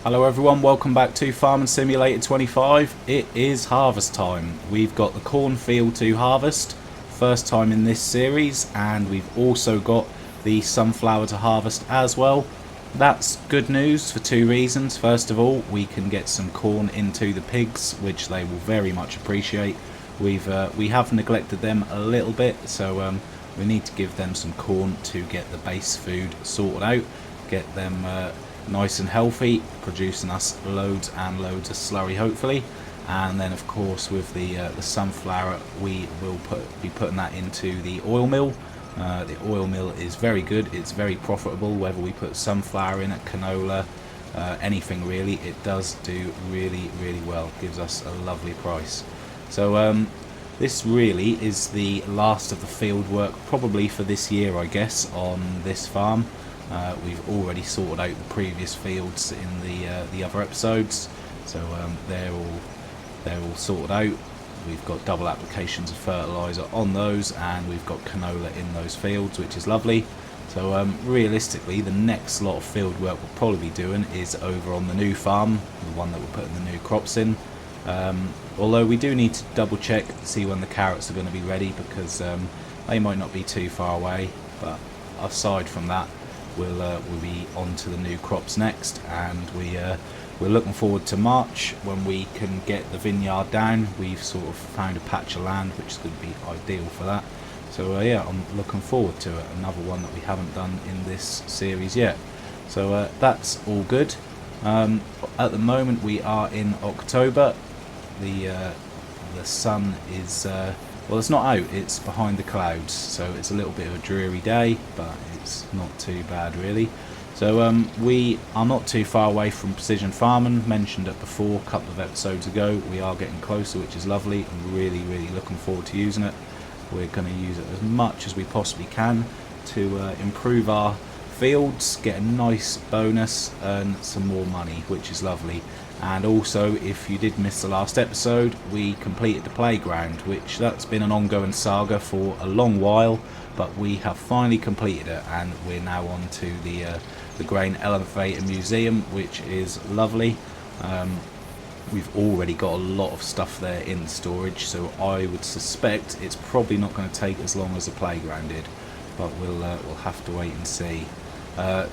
Hello everyone, welcome back to Farming Simulator 25. It is harvest time. We've got the cornfield to harvest, first time in this series, and we've also got the sunflower to harvest as well. That's good news for two reasons. First of all, we can get some corn into the pigs, which they will very much appreciate. We have neglected them a little bit, so we need to give them some corn to get the base food sorted out, get them nice and healthy, producing us loads and loads of slurry hopefully. And then of course with the sunflower, we will be putting that into the oil mill. The oil mill is very good, it's very profitable, whether we put sunflower in it, canola, anything really. It does do really well, gives us a lovely price. So this really is the last of the field work probably for this year, I guess, on this farm. We've already sorted out the previous fields in the other episodes, so they're all sorted out. We've got double applications of fertiliser on those, and we've got canola in those fields, which is lovely. So realistically, the next lot of field work we'll probably be doing is over on the new farm, the one that we're putting the new crops in. Although we do need to double check to see when the carrots are going to be ready, because they might not be too far away. But aside from that, we'll be on to the new crops next, and we're looking forward to March when we can get the vineyard down. We've sort of found a patch of land which is going to be ideal for that. So yeah, I'm looking forward to it. Another one that we haven't done in this series yet. So that's all good. At the moment we are in October. The sun is well, it's not out, it's behind the clouds, so it's a little bit of a dreary day, but it's not too bad really. So we are not too far away from precision farming. Mentioned it before a couple of episodes ago. We are getting closer, which is lovely. I'm really looking forward to using it. We're going to use it as much as we possibly can to improve our fields, get a nice bonus, earn some more money, which is lovely. And also, if you did miss the last episode, we completed the playground, which that's been an ongoing saga for a long while, but we have finally completed it, and we're now on to the grain elevator museum, which is lovely. We've already got a lot of stuff there in storage, so I would suspect it's probably not going to take as long as the playground did, but we'll have to wait and see.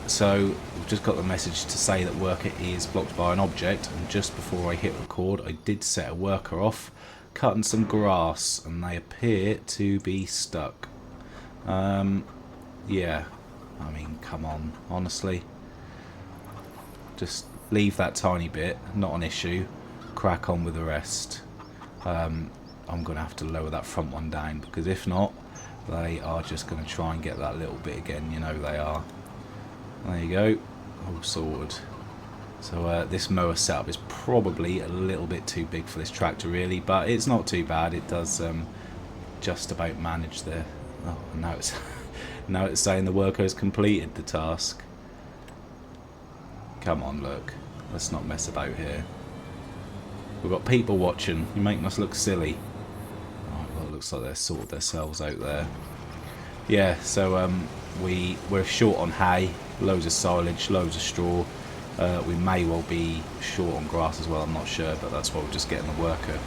So we've just got the message to say that worker is blocked by an object, and just before I hit record I did set a worker off cutting some grass, and they appear to be stuck. Yeah, I mean, come on, honestly, just leave that tiny bit, not an issue, crack on with the rest. I'm gonna have to lower that front one down, because if not, they are just gonna try and get that little bit again, you know they are. There you go, all sorted. So this mower setup is probably a little bit too big for this tractor really, but it's not too bad. It does just about manage the... Oh, now it's now it's saying the worker has completed the task. Come on, look, let's not mess about here. We've got people watching. You're making us look silly. Alright, well, it looks like they've sorted themselves out there. Yeah, so we're short on hay, loads of silage, loads of straw. We may well be short on grass as well, I'm not sure, but that's why we're just getting the worker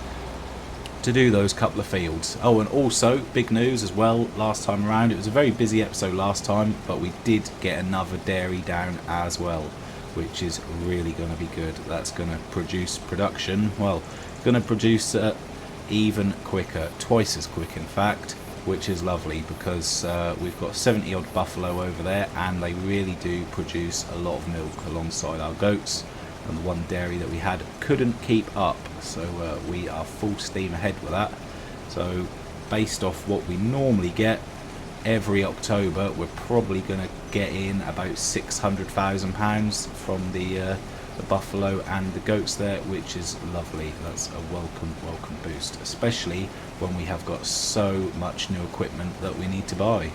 to do those couple of fields. Oh, and also, big news as well, last time around, it was a very busy episode last time, but we did get another dairy down as well, which is really going to be good. That's going to produce production, well, going to produce even quicker, twice as quick in fact, which is lovely, because we've got 70 odd buffalo over there, and they really do produce a lot of milk alongside our goats, and the one dairy that we had couldn't keep up, so we are full steam ahead with that. So based off what we normally get every October, we're probably going to get in about £600,000 from the buffalo and the goats there, which is lovely. That's a welcome boost, especially when we have got so much new equipment that we need to buy.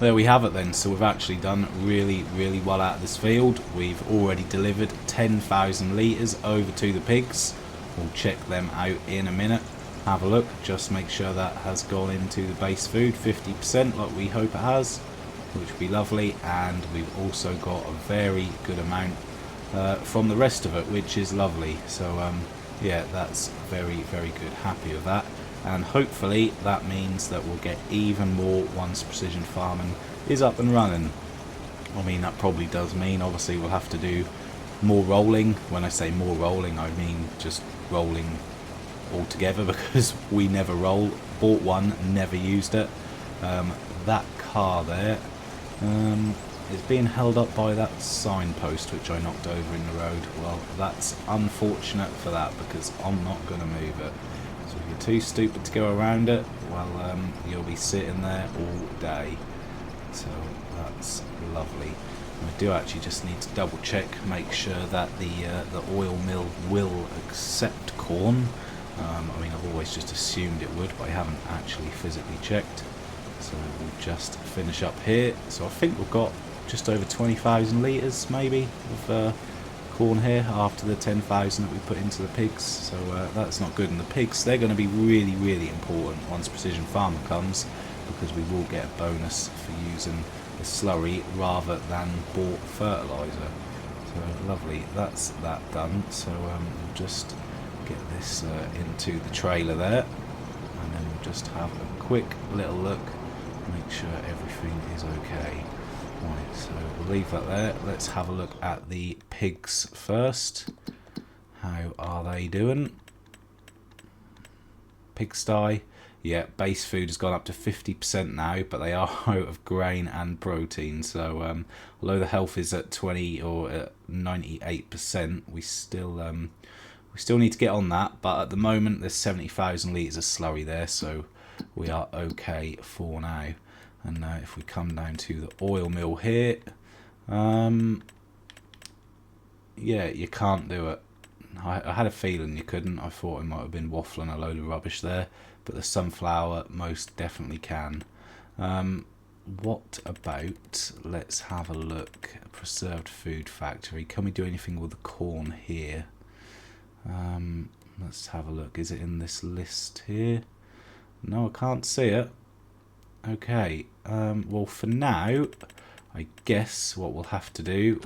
there we have it then. So we've actually done really, really well out of this field. We've already delivered 10,000 litres over to the pigs. We'll check them out in a minute. Have a look, just make sure that has gone into the base food, 50% like we hope it has, which would be lovely. And we've also got a very good amount from the rest of it, which is lovely. So yeah, that's very, very good. Happy with that. And hopefully that means that we'll get even more once precision farming is up and running. I mean, that probably does mean obviously we'll have to do more rolling. When I say more rolling, I mean just rolling altogether, because we never roll. Bought one, never used it. That car there is being held up by that signpost which I knocked over in the road. Well, that's unfortunate for that, because I'm not going to move it. So if you're too stupid to go around it, well, you'll be sitting there all day. So that's lovely. I do actually just need to double check, make sure that the oil mill will accept corn. I mean, I've always just assumed it would, but I haven't actually physically checked. So we'll just finish up here. So I think we've got just over 20,000 litres maybe of corn here after the 10,000 that we put into the pigs. So that's not good. And the pigs, they're going to be really, really important once precision farming comes, because we will get a bonus for using the slurry rather than bought fertiliser. So lovely, that's that done. So we'll just get this into the trailer there, and then we'll just have a quick little look, make sure everything is okay. Right, so we'll leave that there. Let's have a look at the pigs first. How are they doing? Pigsty. Yeah, base food has gone up to 50% now, but they are out of grain and protein. So although the health is at 20 or 98%, we still need to get on that. But at the moment, there's 70,000 litres of slurry there, so we are okay for now. And if we come down to the oil mill here, yeah, you can't do it. I had a feeling you couldn't. I thought I might have been waffling a load of rubbish there, but the sunflower most definitely can. What about, let's have a look, preserved food factory. Can we do anything with the corn here? Let's have a look. Is it in this list here? No, I can't see it. Okay, well for now, I guess what we'll have to do,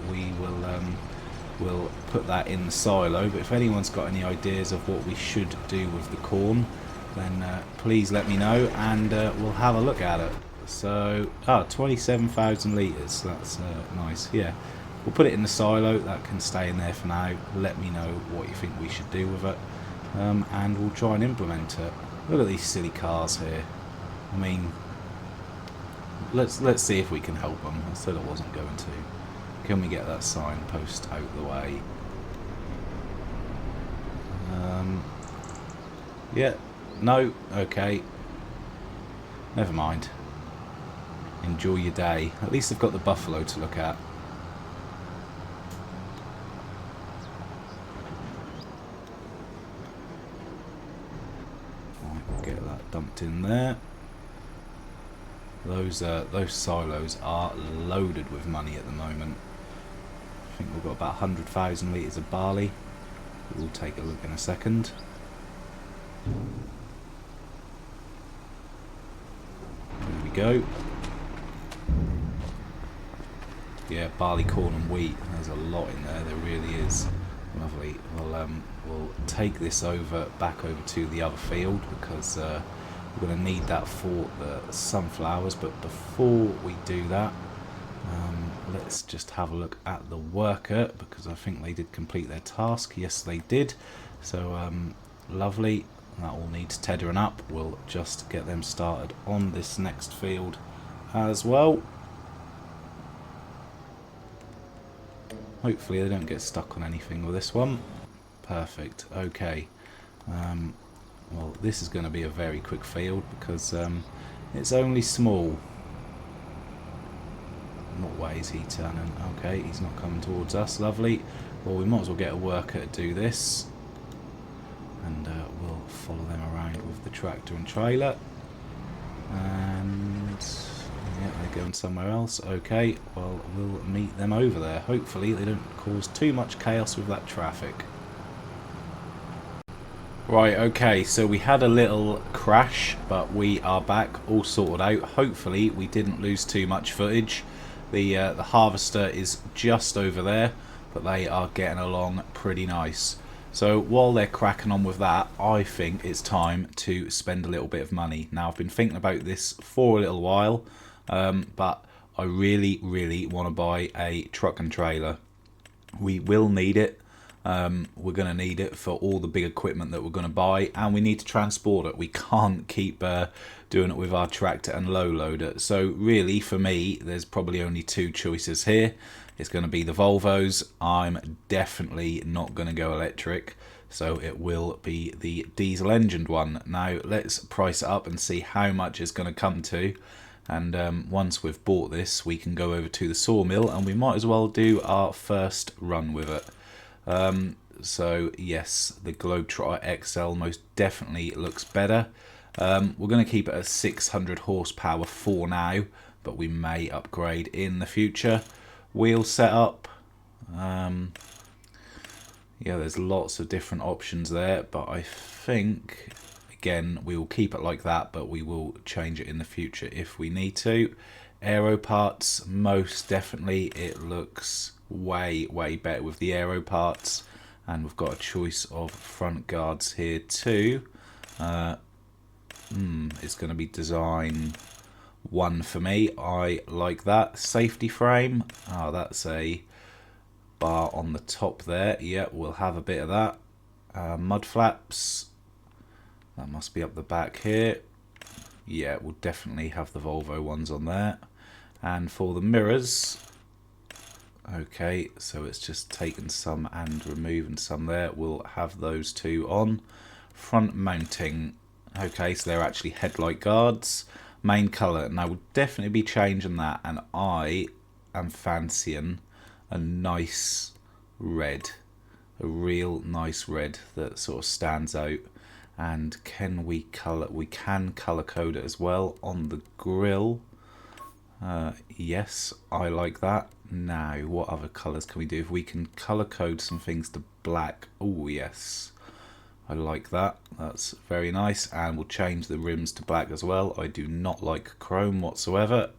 we'll put that in the silo. But if anyone's got any ideas of what we should do with the corn, then please let me know, and we'll have a look at it. So, 27,000 litres, that's nice. Yeah, we'll put it in the silo, that can stay in there for now. Let me know what you think we should do with it, and we'll try and implement it. Look at these silly cars here. I mean, let's see if we can help them. I said I wasn't going to. Can we get that signpost out the way? Yeah, no, okay. Never mind. Enjoy your day. At least they've got the buffalo to look at. Right, we'll get that dumped in there. Those silos are loaded with money at the moment. I think we've got about 100,000 litres of barley. We'll take a look in a second. There we go. Yeah, barley, corn and wheat. There's a lot in there. There really is. Lovely. Well, we'll take this back over to the other field, because we're going to need that for the sunflowers. But before we do that, let's just have a look at the worker, because I think they did complete their task. Yes, they did. So lovely. That all needs tethering up. We'll just get them started on this next field as well. Hopefully they don't get stuck on anything with this one. Perfect. Okay. Well, this is going to be a very quick field, because it's only small. What way is he turning? Okay, he's not coming towards us. Lovely. Well, we might as well get a worker to do this, and we'll follow them around with the tractor and trailer. And Yeah, they're going somewhere else. Okay, well, we'll meet them over there. Hopefully they don't cause too much chaos with that traffic. Right, okay, so we had a little crash, but we are back, all sorted out. Hopefully we didn't lose too much footage. The harvester is just over there, but they are getting along pretty nice. So while they're cracking on with that, I think it's time to spend a little bit of money. Now, I've been thinking about this for a little while, but I really, really want to buy a truck and trailer. We will need it. We're going to need it for all the big equipment that we're going to buy, and we need to transport it. We can't keep doing it with our tractor and low loader. So really, for me, there's probably only two choices here. It's going to be the Volvos. I'm definitely not going to go electric, so it will be the diesel engined one. Now let's price it up and see how much it's going to come to. And once we've bought this, we can go over to the sawmill, and we might as well do our first run with it. So yes, the Globetrotter XL most definitely looks better. We're going to keep it at 600 horsepower for now, but we may upgrade in the future. Wheel setup. Yeah, there's lots of different options there, but I think, again, we will keep it like that, but we will change it in the future if we need to. Aero parts, most definitely, it looks way better with the aero parts, and we've got a choice of front guards here too. It's going to be design 1 for me. I like that. Safety frame, that's a bar on the top there. Yeah, we'll have a bit of that. Mud flaps, that must be up the back here. Yeah, we'll definitely have the Volvo ones on there. And for the mirrors, okay, so it's just taking some and removing some there. We'll have those two on. Front mounting, okay, so they're actually headlight guards. Main colour, now we'll definitely be changing that, and I am fancying a nice red, a real nice red that sort of stands out. And can we colour? We can colour code it as well on the grille. Yes, I like that. Now, what other colours can we do? If we can colour code some things to black. Oh yes, I like that. That's very nice. And we'll change the rims to black as well. I do not like chrome whatsoever.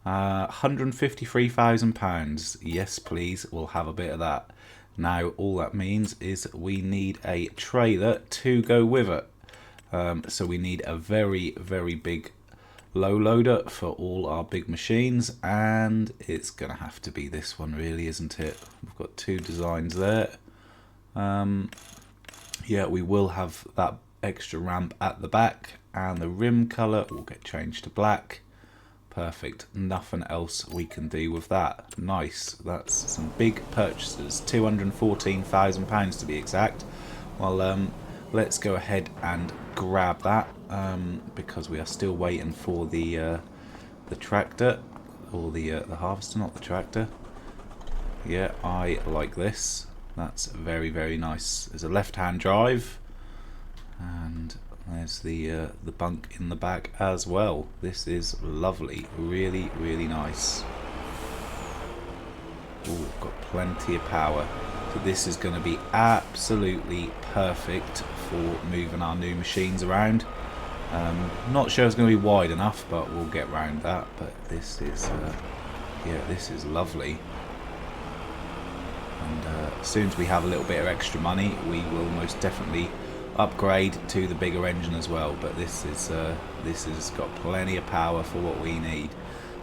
£153,000. Yes, please. We'll have a bit of that. Now, all that means is we need a trailer to go with it. So we need a very big low loader for all our big machines, and it's going to have to be this one, really, isn't it? We've got two designs there. Yeah, we will have that extra ramp at the back, and the rim colour will get changed to black. Perfect. Nothing else we can do with that. Nice. That's some big purchases. £214,000 to be exact. Well, let's go ahead and grab that, because we are still waiting for the tractor, or the harvester, not the tractor. Yeah, I like this. That's very nice. There's a left-hand drive, and there's the bunk in the back as well. This is lovely. Really nice. Oh, got plenty of power. So this is going to be absolutely perfect for moving our new machines around. Not sure it's going to be wide enough, but we'll get around that. But this is, yeah, this is lovely. And as soon as we have a little bit of extra money, we will most definitely upgrade to the bigger engine as well. But this has got plenty of power for what we need,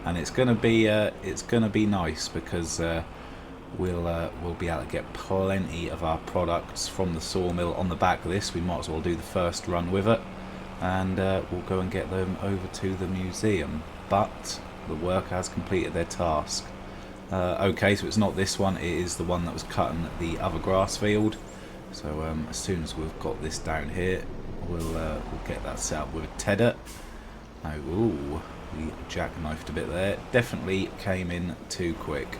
and it's gonna be nice, because we'll be able to get plenty of our products from the sawmill on the back of this. We might as well do the first run with it, and we'll go and get them over to the museum. But the worker has completed their task. Okay, so it's not this one, it is the one that was cutting the other grass field. So as soon as we've got this down here, we'll get that set up with a tedder. Now, ooh, we jackknifed a bit there. Definitely came in too quick.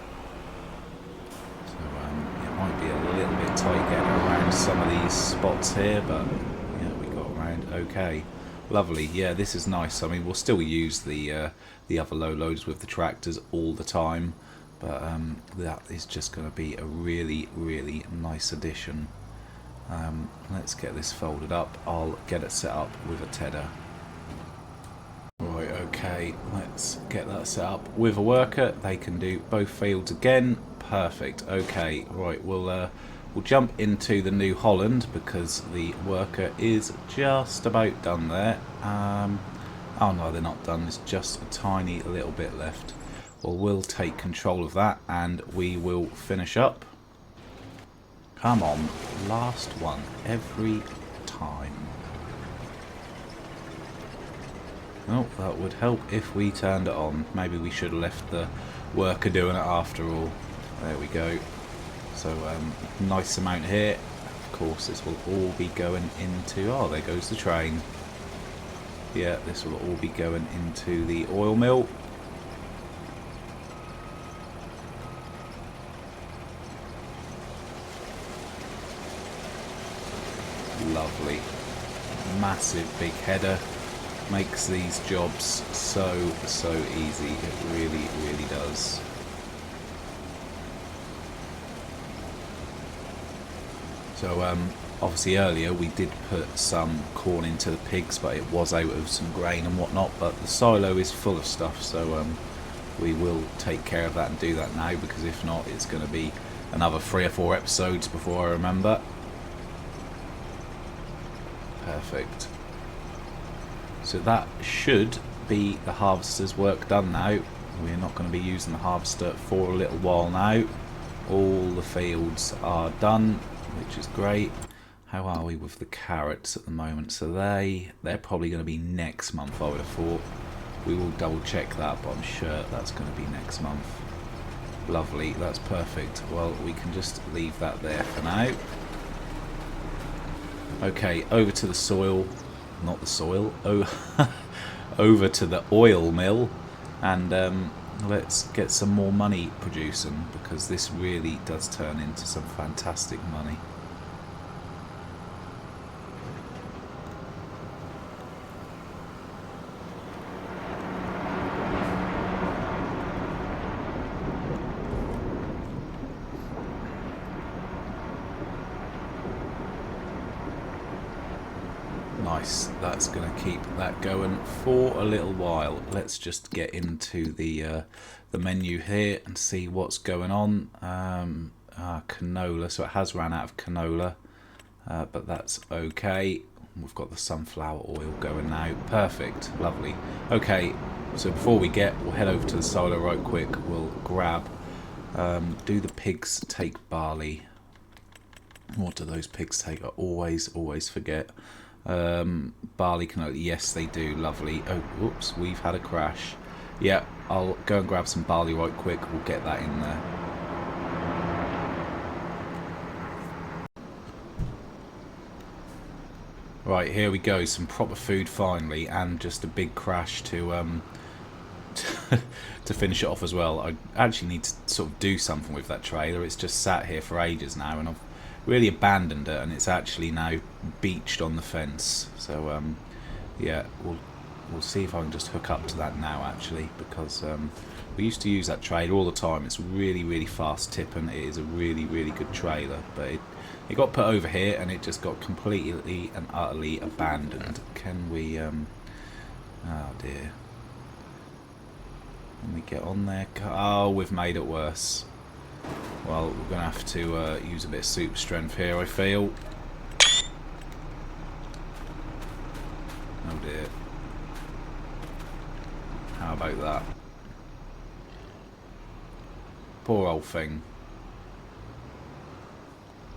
So it might be a little bit tight getting around some of these spots here, but yeah, we got around okay. Lovely. Yeah, this is nice. I mean, we'll still use the other low loads with the tractors all the time, but that is just going to be a really, really nice addition. Let's get this folded up. I'll get it set up with a tedder. Right, okay, let's get that set up with a worker. They can do both fields again. Perfect. Okay, right, we'll jump into the New Holland because the worker is just about done there. Oh no, they're not done. There's just a tiny little bit left. Well, we'll take control of that and we will finish up. Come on, last one every time. Oh, that would help if we turned it on. Maybe we should have left the worker doing it after all. There we go. So, nice amount here. Of course, this will all be going into... Oh, there goes the train. Yeah, this will all be going into the oil mill. Lovely. Massive big header. Makes these jobs so easy. It really, really does. So obviously earlier we did put some corn into the pigs, but it was out of some grain and whatnot, but the silo is full of stuff, so we will take care of that and do that now, because if not it's going to be another 3 or 4 episodes before I remember. Perfect. So that should be the harvester's work done now. We're not going to be using the harvester for a little while now. All the fields are done, which is great. How are we with the carrots at the moment? So they're probably going to be next month, I would have thought. We will double check that, but I'm sure that's going to be next month. Lovely, that's perfect. Well, we can just leave that there for now. Okay, over to the soil. Not the soil. Oh, over to the oil mill. And let's get some more money producing, because this really does turn into some fantastic money. Nice, that's going to keep that going for a little while. Let's just get into the menu here and see what's going on. Canola, so it has ran out of canola, but that's okay. We've got the sunflower oil going now. Perfect, lovely. Okay, so before we we'll head over to the silo right quick. We'll grab, do the pigs take barley? What do those pigs take? I always forget. Barley canola, yes they do, lovely. Oh, whoops, we've had a crash. Yeah, I'll go and grab some barley right quick, we'll get that in there. Right, here we go, some proper food finally, and just a big crash to to finish it off as well. I actually need to sort of do something with that trailer. It's just sat here for ages now, and I've really abandoned it, and it's actually now beached on the fence. So yeah, we'll see if I can just hook up to that now actually, because we used to use that trailer all the time. It's really fast tipping. It is a really good trailer, but it got put over here and it just got completely and utterly abandoned. Can we oh dear, can we get on there? Oh, we've made it worse. Well, we're going to have to use a bit of super strength here, I feel. Oh dear. How about that? Poor old thing.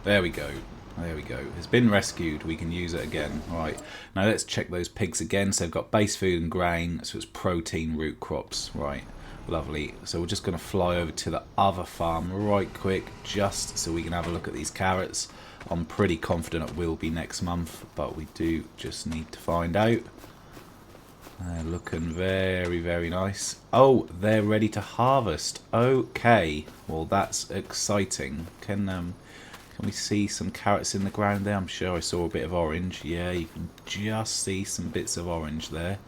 There we go. There we go. It's been rescued. We can use it again. Right. Now let's check those pigs again. So they've got base food and grain. So it's protein root crops. Right. Lovely. So we're just going to fly over to the other farm right quick, just so we can have a look at these carrots. I'm pretty confident it will be next month, but we do just need to find out. They're looking very nice. Oh, they're ready to harvest. Okay. Well, that's exciting. Can Can we see some carrots in the ground there? I'm sure I saw a bit of orange. Yeah, you can just see some bits of orange there.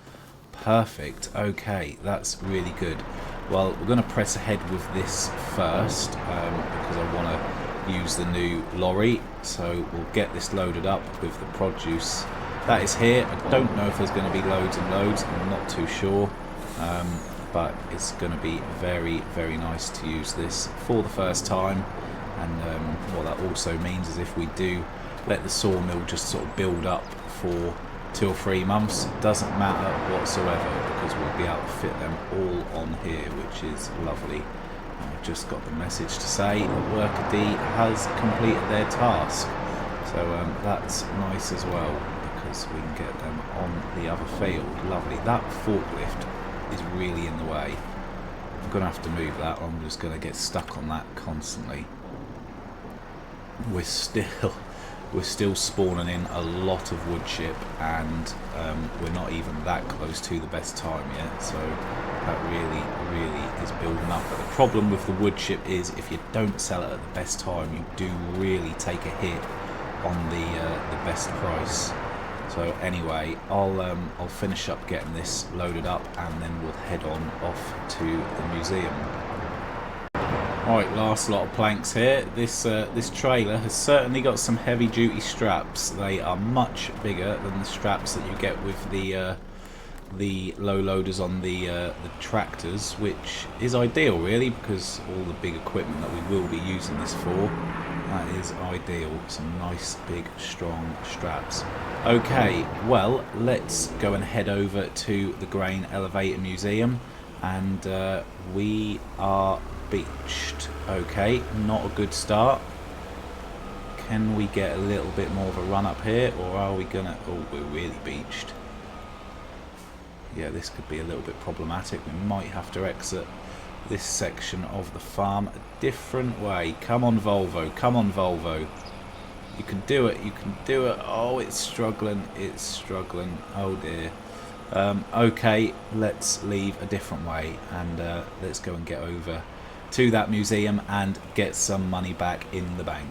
Perfect. Okay, that's really good. Well, we're going to press ahead with this first because I want to use the new lorry. So we'll get this loaded up with the produce that is here. I don't know if there's going to be loads and loads. I'm not too sure. But it's going to be very, very nice to use this for the first time. And what that also means is if we do let the sawmill just sort of build up for 2 or 3 months, it doesn't matter whatsoever because we'll be able to fit them all on here, which is lovely. I've just got the message to say that Worker D has completed their task. So that's nice as well because we can get them on the other field. Lovely. That forklift is really in the way. I'm going to have to move that. I'm just going to get stuck on that constantly. We're still spawning in a lot of wood chip, and we're not even that close to the best time yet, so that really is building up. But the problem with the wood chip is if you don't sell it at the best time, you do really take a hit on the best price. So anyway, I'll finish up getting this loaded up and then we'll head on off to the museum. Right, last lot of planks here. This trailer has certainly got some heavy duty straps. They are much bigger than the straps that you get with the low loaders on the tractors, which is ideal really because all the big equipment that we will be using this for, that is ideal. Some nice big strong straps. Okay, well let's go and head over to the Grain Elevator Museum, and we are beached. Okay, not a good start. Can we get a little bit more of a run up here, or are we gonna... Oh, we're really beached. Yeah, this could be a little bit problematic. We might have to exit this section of the farm a different way. Come on, Volvo. Come on, Volvo. You can do it. You can do it. Oh, it's struggling. It's struggling. Oh, dear. Okay, let's leave a different way, and let's go and get over to that museum and get some money back in the bank.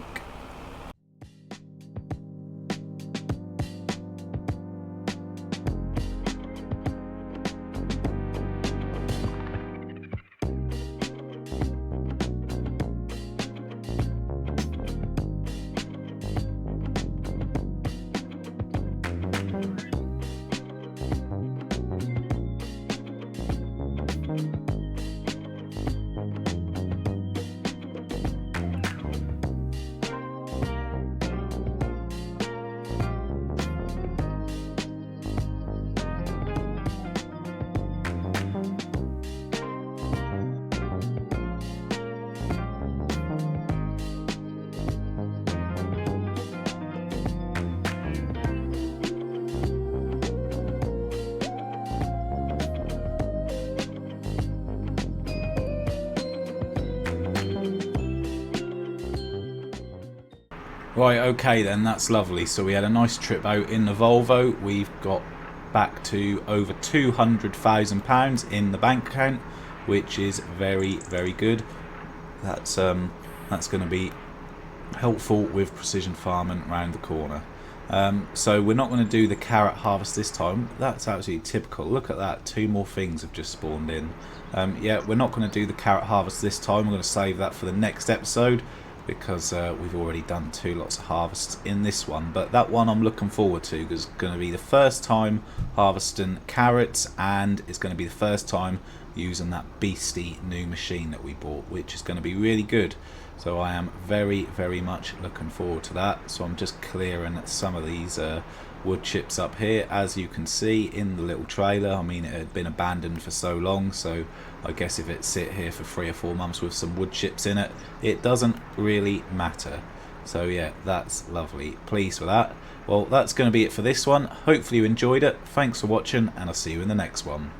Right, okay then, that's lovely. So we had a nice trip out in the Volvo. We've got back to over £200,000 in the bank account, which is very, very good. That's going to be helpful with precision farming around the corner. So we're not going to do the carrot harvest this time. That's absolutely typical. Look at that, 2 more things have just spawned in. Yeah, we're not going to do the carrot harvest this time. We're going to save that for the next episode, because we've already done 2 lots of harvests in this one. But that one I'm looking forward to, because it's going to be the first time harvesting carrots, and it's going to be the first time using that beastly new machine that we bought, which is going to be really good. So I am very, very much looking forward to that. So I'm just clearing some of these wood chips up here, as you can see in the little trailer. I mean, it had been abandoned for so long, so I guess if it sit here for 3 or 4 months with some wood chips in it, it doesn't really matter. So yeah, that's lovely. Pleased with that. Well, that's going to be it for this one. Hopefully you enjoyed it. Thanks for watching, and I'll see you in the next one.